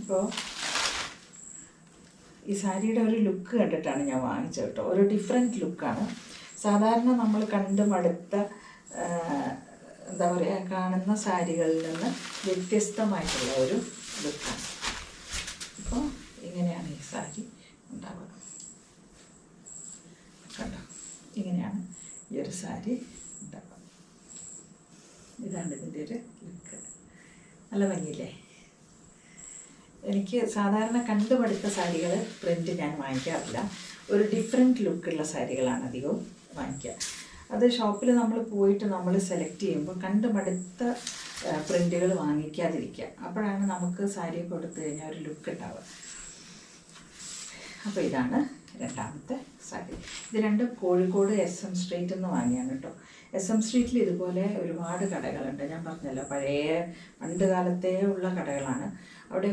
അപ്പോൾ ഈ സാരിയുടെ ഒരു ലുക്ക് കണ്ടിട്ടാണ് ഞാൻ വാങ്ങിച്ചത് കേട്ടോ. ഒരു ഡിഫറെൻറ്റ് ലുക്കാണ്. സാധാരണ നമ്മൾ കണ്ട് മടുത്ത എന്താ പറയുക കാണുന്ന സാരികളിൽ നിന്ന് വ്യത്യസ്തമായിട്ടുള്ള ഒരു ലുക്കാണ്. അപ്പോൾ ഇങ്ങനെയാണ് ഈ സാരി ഉണ്ടാവുക. കണ്ടോ, ഇങ്ങനെയാണ് ഈ ഒരു സാരി ഉണ്ടാവുക. ഇതാണ് ഇതിൻ്റെ ഒരു ലുക്ക്. നല്ല ഭംഗിയില്ലേ? എനിക്ക് സാധാരണ കണ്ടുപടുത്ത സാരികൾ പ്രിൻ്റ് ഞാൻ വാങ്ങിക്കാറില്ല. ഒരു ഡിഫറെൻറ്റ് ലുക്കുള്ള സാരികളാണ് അധികവും വാങ്ങിക്കുക. അത് ഷോപ്പിൽ നമ്മൾ പോയിട്ട് നമ്മൾ സെലക്ട് ചെയ്യുമ്പോൾ കണ്ടുപടുത്ത പ്രിൻ്റുകൾ വാങ്ങിക്കാതിരിക്കുക. അപ്പോഴാണ് നമുക്ക് സാരി കൊടുത്തു കഴിഞ്ഞാൽ ഒരു ലുക്ക് ഉണ്ടാവുക. അപ്പോൾ ഇതാണ് രണ്ടാമത്തെ സാരി. ഇത് രണ്ടും കോഴിക്കോട് SM സ്ട്രീറ്റിൽ നിന്ന് വാങ്ങിയാണ് കേട്ടോ. SM സ്ട്രീറ്റിൽ ഇതുപോലെ ഒരുപാട് കടകളുണ്ട്. ഞാൻ പറഞ്ഞല്ലോ, പഴയ പണ്ട് കാലത്തേ ഉള്ള കടകളാണ്. അവിടെ